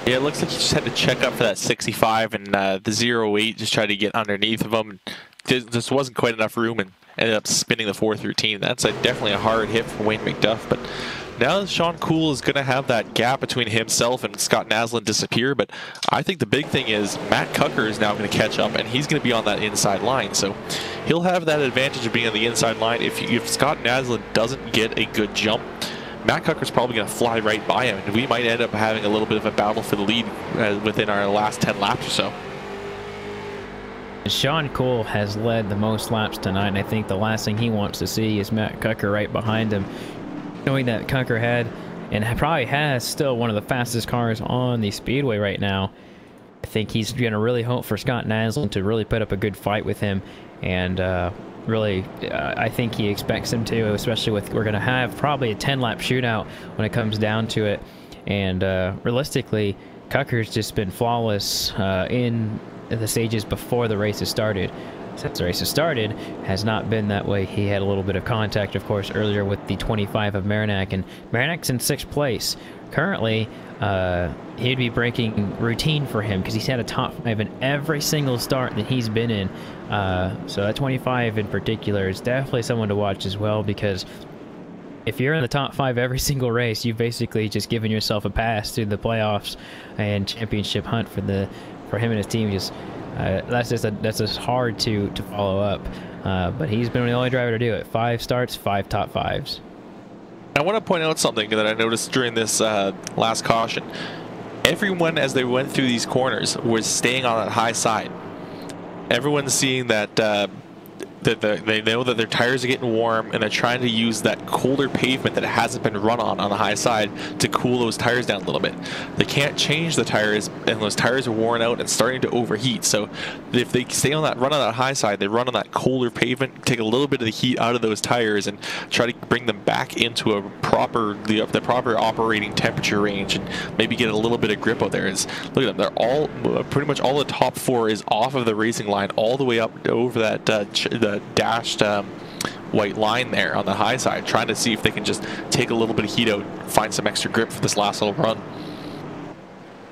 Yeah, it looks like he just had to check up for that 65 and the 08, just tried to get underneath of him. Just wasn't quite enough room and ended up spinning the 413. That's definitely a hard hit for Wayne McDuff, but now Sean Cool is going to have that gap between himself and Scott Naslund disappear, but I think the big thing is Matt Cucker is now going to catch up, and he's going to be on that inside line, so he'll have that advantage of being on the inside line. If Scott Naslund doesn't get a good jump, Matt Cucker's probably going to fly right by him, and we might end up having a little bit of a battle for the lead within our last 10 laps or so. Sean Cool has led the most laps tonight, and I think the last thing he wants to see is Matt Cucker right behind him. Knowing that Cucker had, and probably has still, one of the fastest cars on the speedway right now, I think he's going to really hope for Scott Naslund to really put up a good fight with him, and really, I think he expects him to, especially with, we're going to have probably a 10-lap shootout when it comes down to it, and realistically, Cucker's just been flawless in the stages before the race has started. Since the race has started, has not been that way. He had a little bit of contact, of course, earlier with the 25 of Marinac, and Marinac's in 6th place. Currently, he'd be breaking routine for him because he's had a top 5 in every single start that he's been in. So that 25 in particular is definitely someone to watch as well, because if you're in the top 5 every single race, you've basically just given yourself a pass through the playoffs and championship hunt for him and his team. That's just hard to follow up. But he's been the only driver to do it. 5 starts, 5 top 5s. I want to point out something that I noticed during this last caution. Everyone, as they went through these corners, was staying on that high side. Everyone's seeing that they know that their tires are getting warm, and they're trying to use that colder pavement that hasn't been run on the high side to cool those tires down a little bit. They can't change the tires, and those tires are worn out and starting to overheat. So if they stay on that, run on that high side, they run on that colder pavement, take a little bit of the heat out of those tires, and try to bring them back into a the proper operating temperature range, and maybe get a little bit of grip out there. Look at them; they're all pretty much all the top 4 is off of the racing line, all the way up over that the dashed white line there on the high side, trying to see if they can just take a little bit of heat out, find some extra grip for this last little run.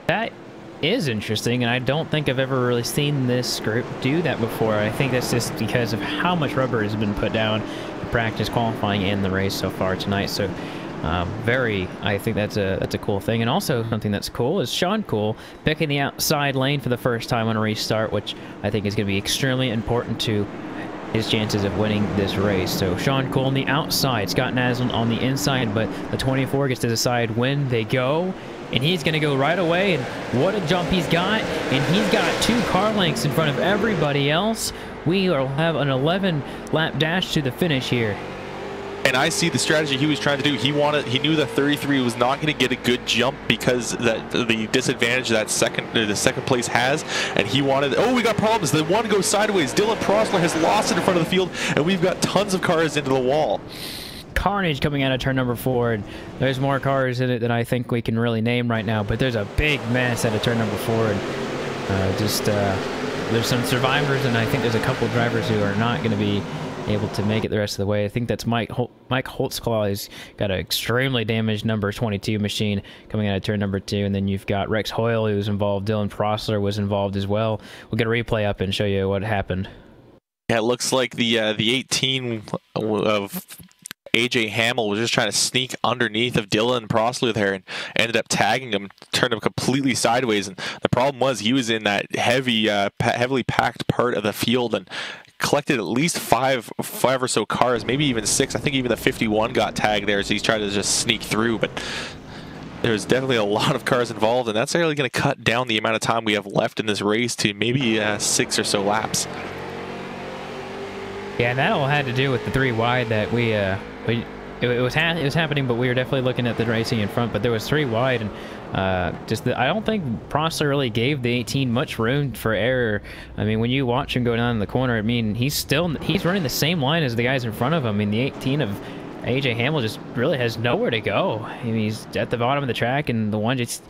That is interesting, and I don't think I've ever really seen this group do that before. I think that's just because of how much rubber has been put down in practice, qualifying, and the race so far tonight. So I think that's a cool thing. And also something that's cool is Sean Cool picking the outside lane for the first time on a restart, which I think is going to be extremely important to his chances of winning this race. So Sean Cool on the outside, Scott Naslund on the inside, but the 24 gets to decide when they go, and he's going to go right away, and what a jump he's got, and he's got 2 car lengths in front of everybody else. We will have an 11-lap dash to the finish here. And I see the strategy he was trying to do. He knew that 33 was not going to get a good jump because the disadvantage that the second place has, and he wanted. Oh, we got problems. The one goes sideways. Dylan Prosler has lost it in front of the field, and we've got tons of cars into the wall. Carnage coming out of turn number 4, and there's more cars in it than I think we can really name right now. But there's a big mess out of turn number 4, and there's some survivors, and I think there's a couple drivers who are not going to be able to make it the rest of the way. I think that's Mike Holtzclaw. He's got an extremely damaged number 22 machine coming out of turn number 2, and then you've got Rex Hoyle who's involved. Dylan Prosler was involved as well. We'll get a replay up and show you what happened. Yeah, it looks like the 18 of AJ Hamill was just trying to sneak underneath of Dylan Prosler there and ended up tagging him, turned him completely sideways. And the problem was he was in that heavily packed part of the field and collected at least five or so cars, maybe even 6. I think even the 51 got tagged there, so he's trying to just sneak through. But there's definitely a lot of cars involved, and that's really going to cut down the amount of time we have left in this race to maybe 6 or so laps. Yeah, and that all had to do with the 3 wide that it was happening, but we were definitely looking at the racing in front. But there was 3 wide, and I don't think Prosler really gave the 18 much room for error. I mean, when you watch him go down in the corner, I mean, he's running the same line as the guys in front of him. I mean, the 18 of AJ Hamill just really has nowhere to go. I mean, he's at the bottom of the track, and the one just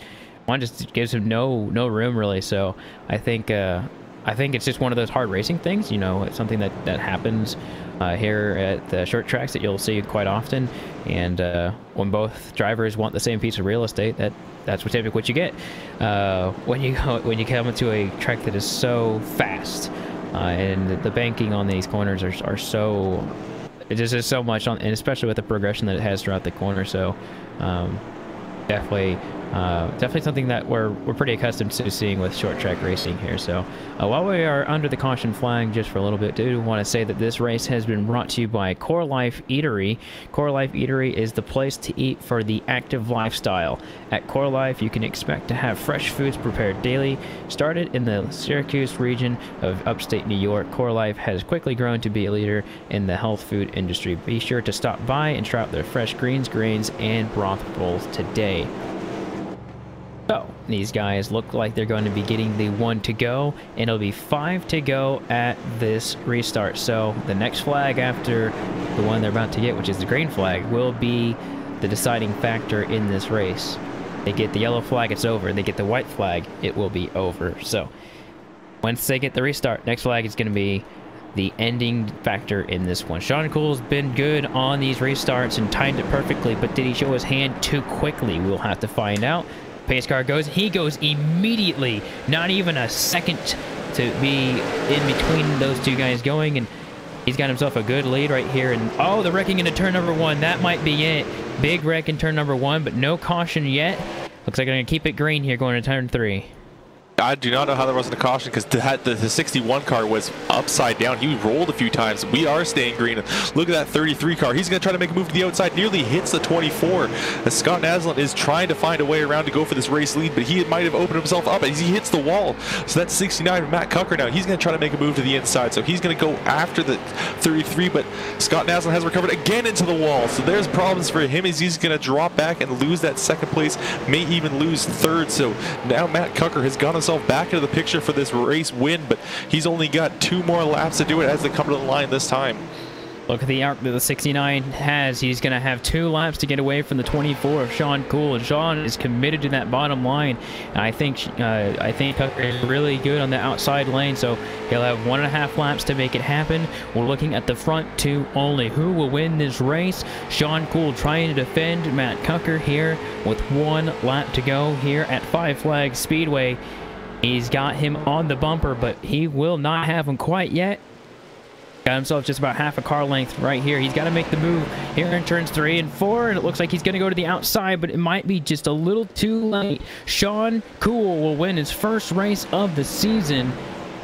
gives him no room really. So I think it's just one of those hard racing things. You know, it's something that happens here at the short tracks that you'll see quite often. And when both drivers want the same piece of real estate, that's typically what you get when you come into a track that is so fast, and the banking on these corners are so. It just is so much on, and especially with the progression that it has throughout the corner. So definitely something that we're pretty accustomed to seeing with short track racing here. So while we are under the caution flag just for a little bit, I do want to say that this race has been brought to you by CoreLife Eatery. CoreLife Eatery is the place to eat for the active lifestyle. At CoreLife, you can expect to have fresh foods prepared daily. Started in the Syracuse region of upstate New York, CoreLife has quickly grown to be a leader in the health food industry. Be sure to stop by and try out their fresh greens, grains, and broth bowls today. So, these guys look like they're going to be getting the 1 to go, and it'll be 5 to go at this restart. So, the next flag after the one they're about to get, which is the green flag, will be the deciding factor in this race. They get the yellow flag, it's over. They get the white flag, it will be over. So, once they get the restart, next flag is going to be the ending factor in this one. Sean Coole's been good on these restarts and timed it perfectly, but did he show his hand too quickly? We'll have to find out. Pace car goes. He goes immediately. Not even a second to be in between those two guys going, and he's got himself a good lead right here. And oh, the wrecking into turn number 1. That might be it. Big wreck in turn number 1, but no caution yet. Looks like they're going to keep it green here going to turn 3. I do not know how there wasn't a caution, because the 61 car was upside down. He rolled a few times. We are staying green. Look at that 33 car. He's going to try to make a move to the outside. Nearly hits the 24. Scott Naslund is trying to find a way around to go for this race lead, but he might have opened himself up as he hits the wall. So that's 69 of Matt Cucker now. He's going to try to make a move to the inside. So he's going to go after the 33, but Scott Naslund has recovered again into the wall. So there's problems for him as he's going to drop back and lose that second place, may even lose third. So now Matt Cucker has got himself back into the picture for this race win, but he's only got 2 more laps to do it as they come to the line this time. Look at the arc that the 69 has. He's going to have 2 laps to get away from the 24 of Sean Coole, and Sean is committed to that bottom line. And I think Tucker is really good on the outside lane, so he'll have 1.5 laps to make it happen. We're looking at the front 2 only. Who will win this race? Sean Coole trying to defend Matt Cucker here with 1 lap to go here at Five Flags Speedway. He's got him on the bumper, but he will not have him quite yet. Got himself just about half a car length right here. He's got to make the move here in turns 3 and 4, and it looks like he's going to go to the outside, but it might be just a little too late. Sean Coole will win his first race of the season,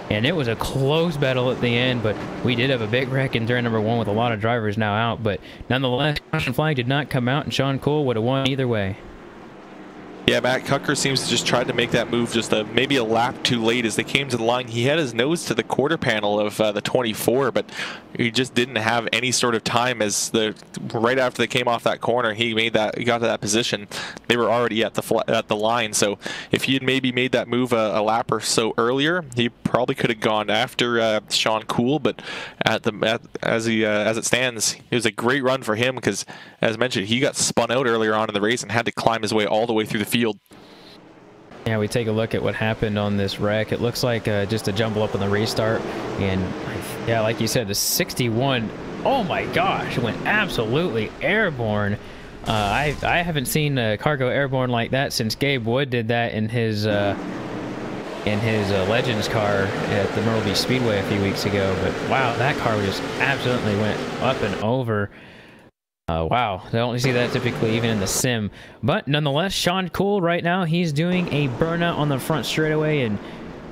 and it was a close battle at the end, but we did have a big wreck in turn number 1 with a lot of drivers now out, but nonetheless, caution flag did not come out, and Sean Coole would have won either way. Yeah, Matt Knuckle seems to just try to make that move just maybe a lap too late as they came to the line. He had his nose to the quarter panel of the 24, but he just didn't have any sort of time as right after they came off that corner, he got to that position. They were already at the line, so if he had maybe made that move a lap or so earlier, he probably could have gone after Sean Cool, but as it stands, it was a great run for him because, as mentioned, he got spun out earlier on in the race and had to climb his way all the way through the field. Yeah, we take a look at what happened on this wreck. It looks like just a jumble up on the restart, and yeah, like you said, the 61, oh my gosh, went absolutely airborne. I haven't seen a car go airborne like that since Gabe Wood did that in his Legends car at the Myrtle Beach Speedway a few weeks ago. But wow, that car just absolutely went up and over. Wow, I don't see that typically even in the sim. But nonetheless, Sean Cool right now, he's doing a burnout on the front straightaway in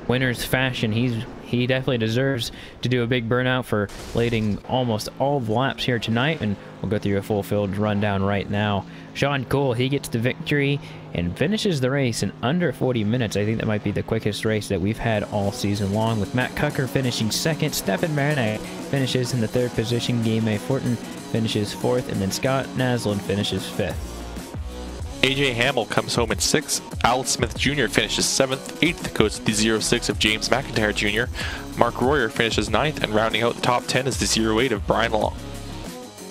winner's fashion. He definitely deserves to do a big burnout for leading almost all the laps here tonight, and we'll go through a full field rundown right now. Sean Cool, he gets the victory and finishes the race in under 40 minutes. I think that might be the quickest race that we've had all season long, with Matt Knuckle finishing second, Stefan Marinette finishes in the third position, Game Fortin finishes fourth, and then Scott Naslund finishes fifth. AJ Hamill comes home in 6th. Al Smith Jr. finishes 7th. 8th goes to the 06 of James McIntyre Jr. Mark Royer finishes 9th, and rounding out the top 10 is the 08 of Brian Long.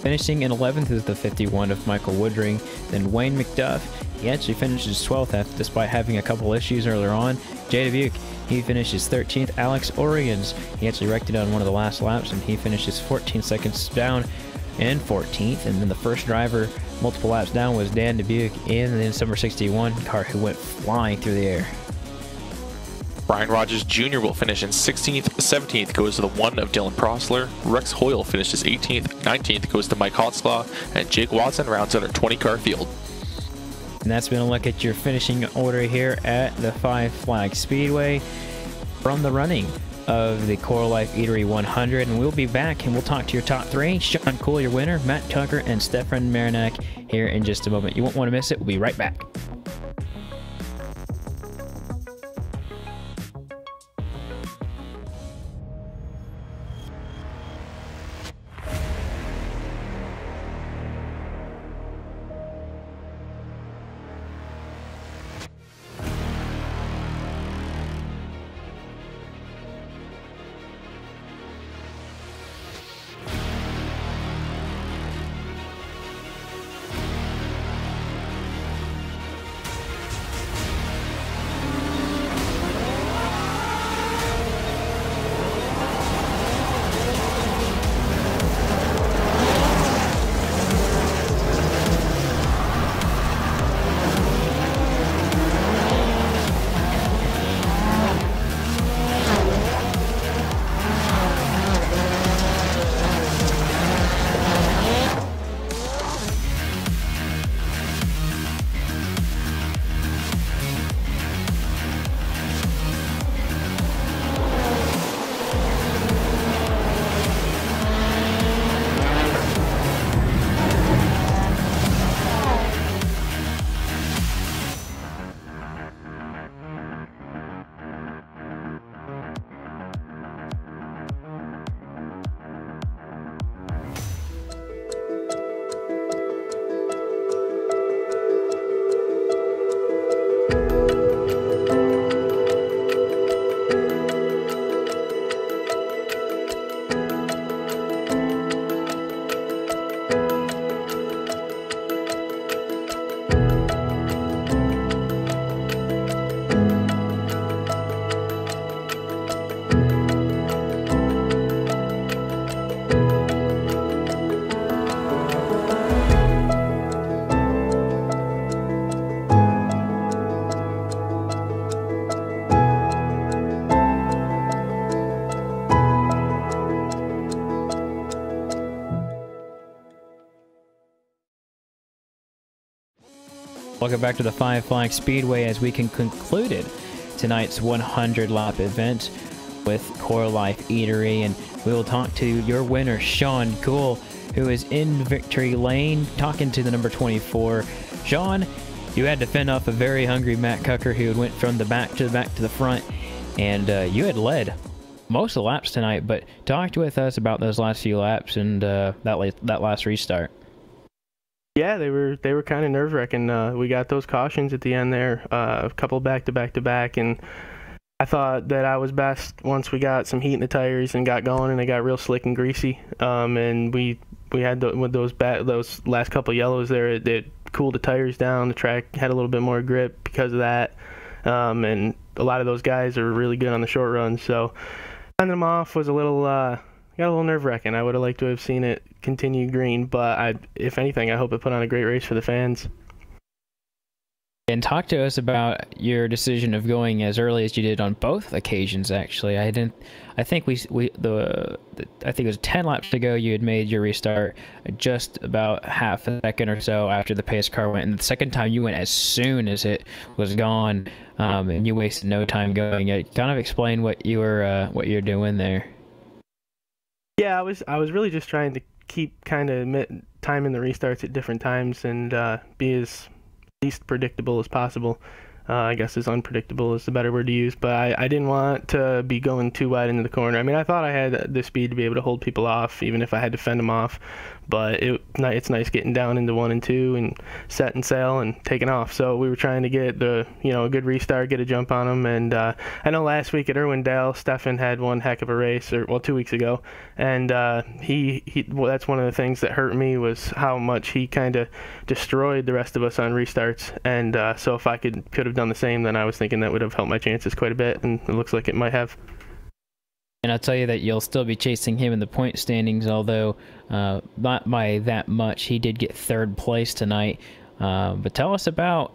Finishing in 11th is the 51 of Michael Woodring. Then Wayne McDuff, he actually finishes 12th despite having a couple issues earlier on. Jay Dubuque, he finishes 13th. Alex Oregon's, he actually wrecked it on one of the last laps, and he finishes 14 seconds down and 14th. And then the first driver multiple laps down was Dan Dubuque in the number 61 car, who went flying through the air. Brian Rogers Jr. will finish in 16th. 17th goes to the 1 of Dylan Prosler. Rex Hoyle finishes 18th. 19th goes to Mike Hotzlaw, and Jake Watson rounds out our 20-car field. And that's been a look at your finishing order here at the Five Flag Speedway from the running of the CoreLife Eatery 100, and we'll be back and we'll talk to your top 3. Sean Cool, your winner, Matt Knuckle, and Stefan Marinette here in just a moment. You won't want to miss it. We'll be right back. Welcome back to the Five Flag Speedway as we concluded tonight's 100 lap event with CoreLife Eatery, and we will talk to your winner, Sean Cool, who is in victory lane, talking to the number 24. Sean, you had to fend off a very hungry Matt Cucker who went from the back to the front, and you had led most of the laps tonight. But talk with us about those last few laps and that last restart. Yeah, they were kind of nerve-wracking. We got those cautions at the end there, a couple back-to-back, and I thought that I was best once we got some heat in the tires and got going, and they got real slick and greasy. And we had with those last couple yellows there, it cooled the tires down. The track had a little bit more grip because of that. And a lot of those guys are really good on the short run, so sending them off was got a little nerve-wracking. I would have liked to have seen it continue green, but if anything, I hope it put on a great race for the fans. And talk to us about your decision of going as early as you did on both occasions. Actually, I think it was 10 laps to go. You had made your restart just about half a second or so after the pace car went, and the second time you went as soon as it was gone, and you wasted no time going. Kind of explain what you're doing there. Yeah, I was really just trying to keep kind of timing the restarts at different times and be as least predictable as possible. I guess as unpredictable is the better word to use, but I didn't want to be going too wide into the corner. I mean, I thought I had the speed to be able to hold people off, even if I had to fend them off, but it's nice getting down into 1 and 2 and setting sail and taking off. So we were trying to get a good restart, get a jump on them, and I know last week at Irwindale, Stefan had one heck of a race, 2 weeks ago, and well, that's one of the things that hurt me was how much he kind of destroyed the rest of us on restarts, and so if I could have done the same, then I was thinking that would have helped my chances quite a bit, and it looks like it might have. And I'll tell you that you'll still be chasing him in the point standings, although not by that much. He did get 3rd place tonight. But tell us about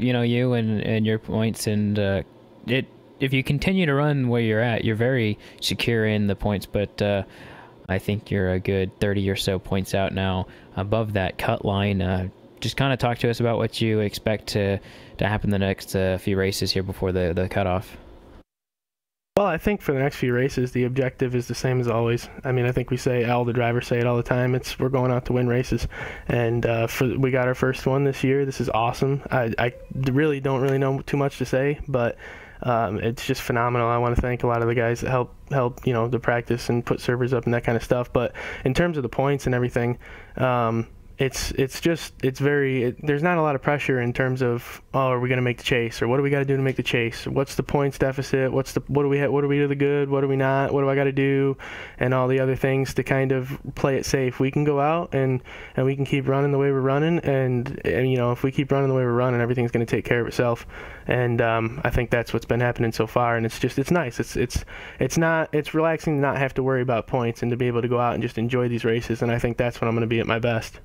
you and your points, and if you continue to run where you're at, you're very secure in the points, but I think you're a good 30 or so points out now above that cut line. Just kind of talk to us about what you expect to happen the next few races here before the cutoff. Well, I think for the next few races, the objective is the same as always. I mean, I think all the drivers say it all the time. We're going out to win races, and we got our first one this year. This is awesome. I really don't know too much to say, but it's just phenomenal. I want to thank a lot of the guys that help the practice and put servers up and that kind of stuff. But in terms of the points and everything, there's not a lot of pressure in terms of, are we going to make the chase, or what do we got to do to make the chase, what's the points deficit, what do we do the good, what do we not, what do I got to do, and all the other things to kind of play it safe. We can go out and we can keep running the way we're running, and if we keep running the way we're running, everything's going to take care of itself. And I think that's what's been happening so far, and it's nice. It's relaxing to not have to worry about points and to be able to go out and just enjoy these races, and I think that's when I'm going to be at my best.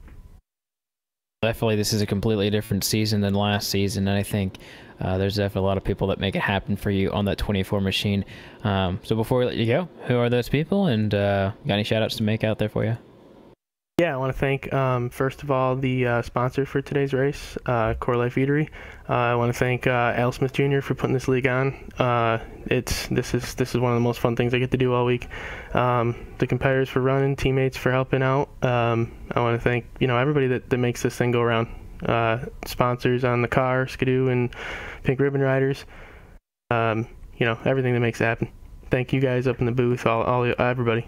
Definitely, this is a completely different season than last season, and I think there's definitely a lot of people that make it happen for you on that 24 machine. So before we let you go, who are those people, and got any shout-outs to make out there for you? Yeah, I want to thank, first of all, the sponsor for today's race, CoreLife Eatery. I want to thank Al Smith Jr. for putting this league on. This is one of the most fun things I get to do all week. The competitors for running, teammates for helping out. I want to thank everybody that makes this thing go around. Sponsors on the car, Skidoo and Pink Ribbon Riders. Everything that makes it happen. Thank you guys up in the booth, everybody.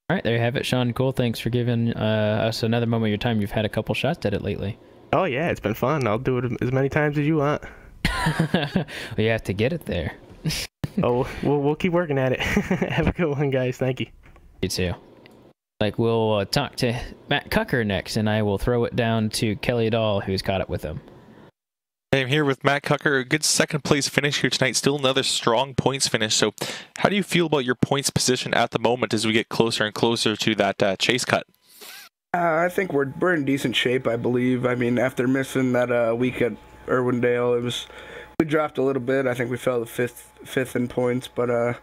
All right, there you have it, Sean. Cool. Thanks for giving us another moment of your time. You've had a couple shots at it lately. Oh, yeah, it's been fun. I'll do it as many times as you want. Well, you have to get it there. Oh, we'll keep working at it. Have a good one, guys. Thank you. You too. We'll talk to Matt Cucker next, and I will throw it down to Kelly Dahl, who's caught up with him. I'm here with Matt Cucker. A good 2nd place finish here tonight. Still another strong points finish. So how do you feel about your points position at the moment as we get closer and closer to that chase cut? I think we're in decent shape, I believe. I mean, after missing that week at Irwindale, we dropped a little bit. I think we fell to fifth in points, but I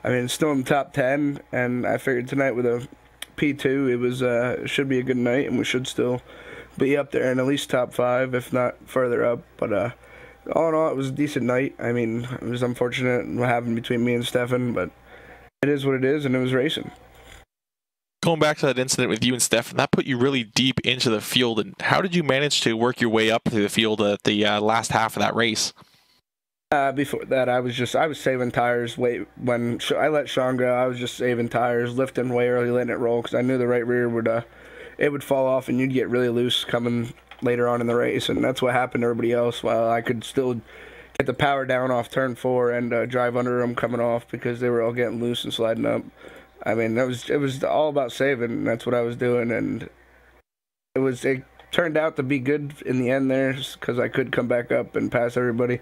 mean, still in the top 10. And I figured tonight with a P2, it should be a good night, and we should still be up there in at least top 5, if not further up. But all in all, it was a decent night. I mean, it was unfortunate what happened between me and Stefan, but it is what it is, and it was racing. going back to that incident with you and Stefan, that put you really deep into the field. And how did you manage to work your way up through the field at the last half of that race? Before that, I was saving tires. When I let Sean go, I was just saving tires, lifting way early, letting it roll, because I knew the right rear would fall off, and you'd get really loose coming later on in the race, and that's what happened to everybody else. While I could still get the power down off turn 4 and drive under them coming off because they were all getting loose and sliding up. I mean, it was all about saving, and that's what I was doing, and it turned out to be good in the end there because I could come back up and pass everybody.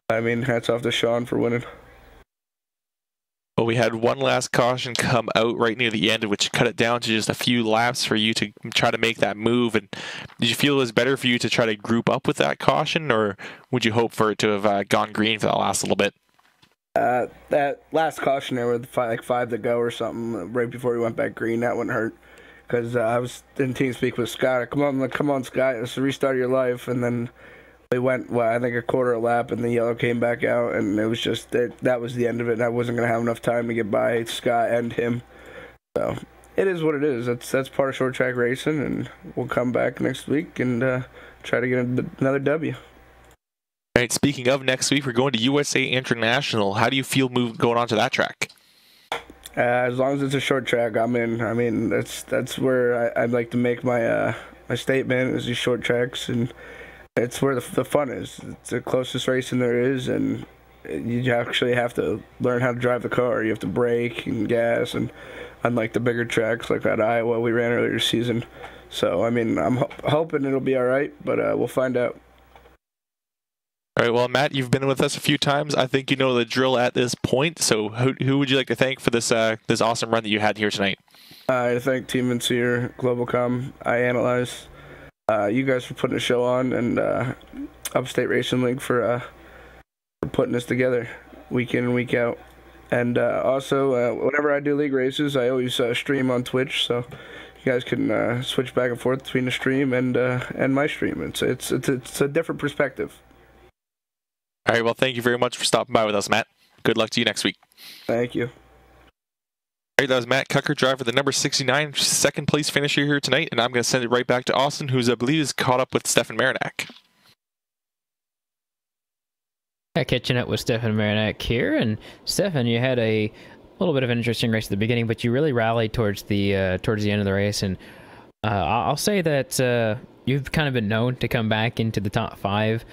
I mean, hats off to Sean for winning. Well, we had one last caution come out right near the end, which cut it down to just a few laps for you to try to make that move. And did you feel it was better for you to try to group up with that caution, or would you hope for it to have gone green for that last little bit? That last caution there with 5 to go or something right before we went back green, that wouldn't hurt. Because I was in team speak with Scott. Come on, Scott, let's restart your life. And then we went, I think a quarter lap, and the yellow came back out, and it was just that was the end of it. And I wasn't going to have enough time to get by Scott and him. So it is what it is. That's part of short track racing, and we'll come back next week and try to get another W. All right, speaking of next week, we're going to USA International. How do you feel going on to that track? As long as it's a short track, I'm in. I mean, that's where I'd like to make my statement, is these short tracks, and it's where the fun is. It's the closest racing there is, and you actually have to learn how to drive the car. You have to brake and gas, and unlike the bigger tracks like at Iowa we ran earlier this season. So, I mean, I'm hoping it'll be all right, but we'll find out. All right, well, Matt, you've been with us a few times. I think you know the drill at this point. So who would you like to thank for this awesome run that you had here tonight? I thank Team Vincier, GlobalCom, iAnalyze, you guys for putting the show on, and Upstate Racing League for putting this together week in and week out. And also, whenever I do league races, I always stream on Twitch, so you guys can switch back and forth between the stream and my stream. It's a different perspective. All right, well, thank you very much for stopping by with us, Matt. Good luck to you next week. Thank you. All right, that was Matt Cucker, driver, the number 69, second place finisher here tonight, and I'm going to send it right back to Austin, who's, I believe, is caught up with Stefan Marinak. Catching up with Stefan Marinak here, and Stefan, you had a little bit of an interesting race at the beginning, but you really rallied towards the end of the race, and I'll say that you've kind of been known to come back into the top 5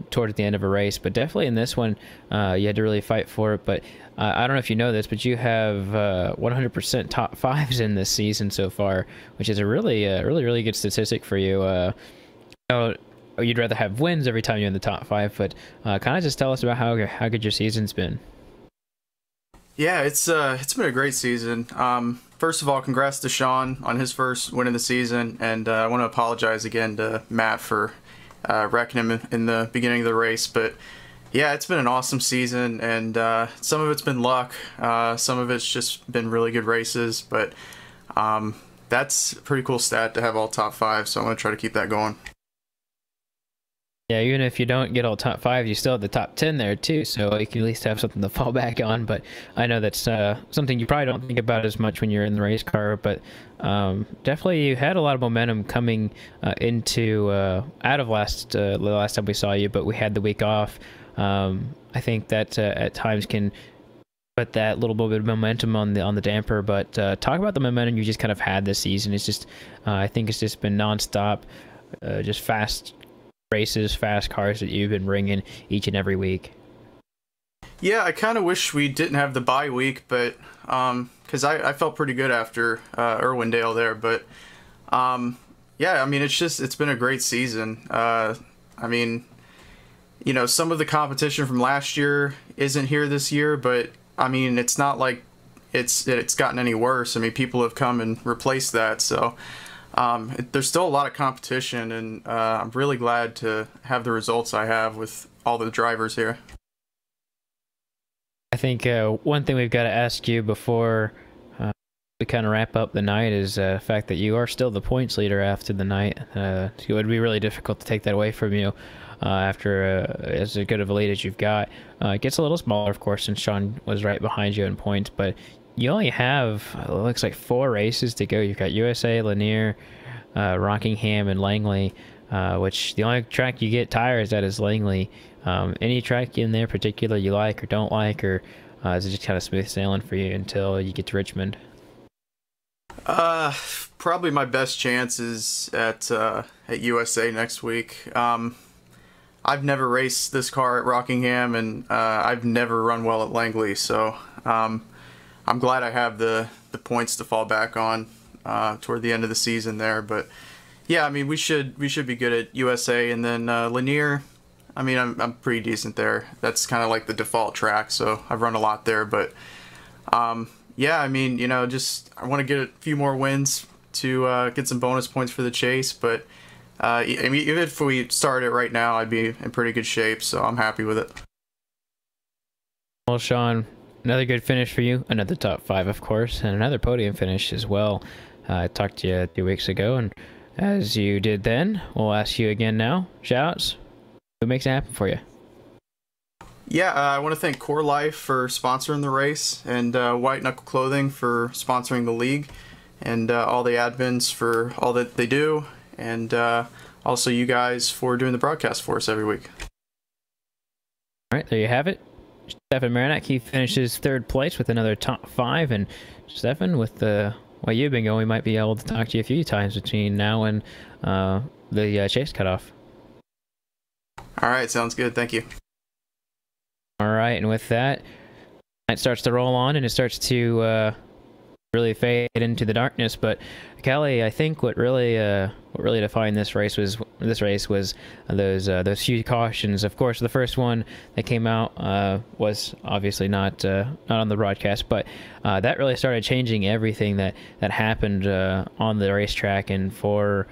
towards the end of a race, but definitely in this one, you had to really fight for it. But I don't know if you know this, but you have 100% top 5s in this season so far, which is a really good statistic for you. You'd rather have wins every time you're in the top 5, but kind of just tell us about how good your season's been. Yeah, it's been a great season. First of all, congrats to Sean on his first win of the season, and I want to apologize again to Matt for wrecking him in the beginning of the race. But yeah, it's been an awesome season, and some of it's been luck, some of it's just been really good races. But that's a pretty cool stat to have all top 5, so I'm going to try to keep that going. Yeah, even if you don't get all top 5, you still have the top 10 there too, so you can at least have something to fall back on. But I know that's something you probably don't think about as much when you're in the race car, but definitely you had a lot of momentum coming into out of the last time we saw you, but we had the week off. I think that at times can put that little bit of momentum on the damper, but talk about the momentum you just kind of had this season. It's just I think it's just been nonstop, just fast races, fast cars that you've been bringing each and every week. Yeah, I kind of wish we didn't have the bye week, but because I felt pretty good after Irwindale there. But yeah, I mean, it's been a great season. I mean, you know, some of the competition from last year isn't here this year, but I mean, it's not like it's gotten any worse. I mean, people have come and replaced that, so there's still a lot of competition, and I'm really glad to have the results I have with all the drivers here. I think one thing we've got to ask you before we kind of wrap up the night is the fact that you are still the points leader after the night. It would be really difficult to take that away from you after as good of a lead as you've got. It gets a little smaller, of course, since Sean was right behind you in points, but you only have, it looks like 4 races to go. You've got USA, Lanier, Rockingham, and Langley, which the only track you get tires at is Langley. Any track in there particular you like or don't like, or is it just kind of smooth sailing for you until you get to Richmond? Probably my best chance is at USA next week. I've never raced this car at Rockingham, and I've never run well at Langley, so I'm glad I have the points to fall back on toward the end of the season there. But yeah, I mean, we should be good at USA, and then Lanier. I mean, I'm pretty decent there. That's kind of like the default track, so I've run a lot there. But yeah, I mean, you know, just I want to get a few more wins to get some bonus points for the chase. But I mean, even if we started right now, I'd be in pretty good shape, so I'm happy with it. Well, Sean, another good finish for you. Another top 5, of course, and another podium finish as well. I talked to you 2 weeks ago, and as you did then, we'll ask you again now. Shoutouts. Who makes it happen for you? Yeah, I want to thank CoreLife for sponsoring the race, and White Knuckle Clothing for sponsoring the league, and all the admins for all that they do, and also you guys for doing the broadcast for us every week. All right, there you have it. Stefan Marinak, he finishes 3rd place with another top 5, and Stefan, with the way you've been going, we might be able to talk to you a few times between now and the chase cutoff. All right, sounds good. Thank you. All right, and with that, it starts to roll on, and it starts to really fade into the darkness. But Kelly, I think what really defined this race was those few cautions. Of course, the first one that came out was obviously not on the broadcast, but that really started changing everything that happened on the racetrack. And for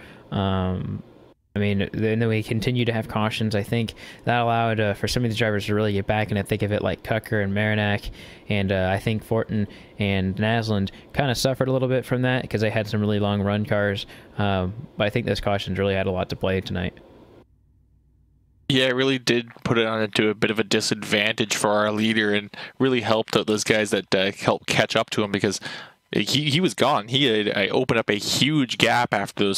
I mean, then we continue to have cautions. I think that allowed for some of the drivers to really get back in and think of it, like Cucker and Marinak, and I think Fortin and Nasland kind of suffered a little bit from that because they had some really long run cars. But I think those cautions really had a lot to play tonight. Yeah, it really did put it on into a bit of a disadvantage for our leader, and really helped out those guys that helped catch up to him, because he was gone. He had opened up a huge gap after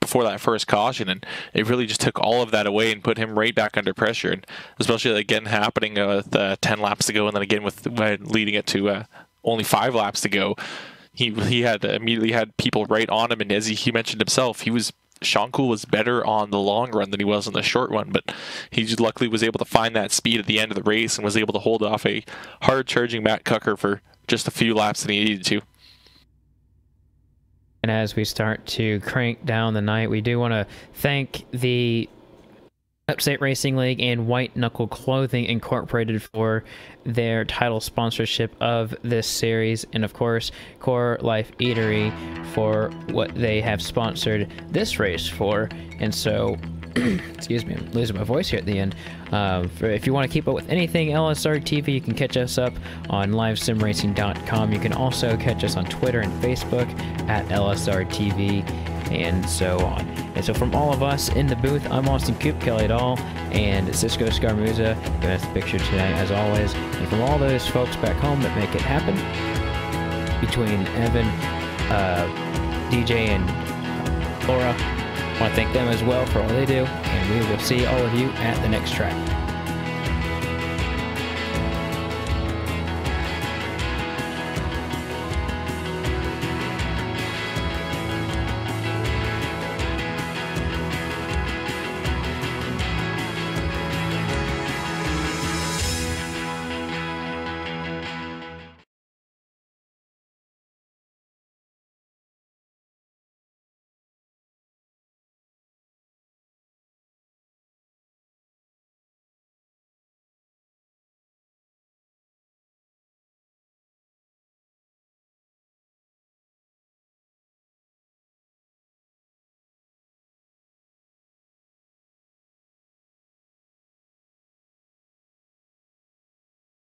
before that first caution, and it really just took all of that away and put him right back under pressure. And especially again happening with 10 laps to go, and then again with leading it to only 5 laps to go, he had immediately had people right on him. And as he mentioned himself, Shankul was better on the long run than he was on the short one, but he just luckily was able to find that speed at the end of the race and was able to hold off a hard charging Matt Cucker for just a few laps that he needed to. And as we start to crank down the night, we do want to thank the Upstate Racing League and White Knuckle Clothing Incorporated for their title sponsorship of this series, and of course CoreLife Eatery for what they have sponsored this race for. And so excuse me, I'm losing my voice here at the end. If you want to keep up with anything LSRTV, you can catch us up on livesimracing.com. You can also catch us on Twitter and Facebook at LSRTV, and so on. And so from all of us in the booth, I'm Austin Coop, Kelly Dahl, and Cisco Scarmuza giving us the picture tonight as always. And from all those folks back home that make it happen, between Evan, DJ, and Laura, I want to thank them as well for all they do, and we will see all of you at the next track.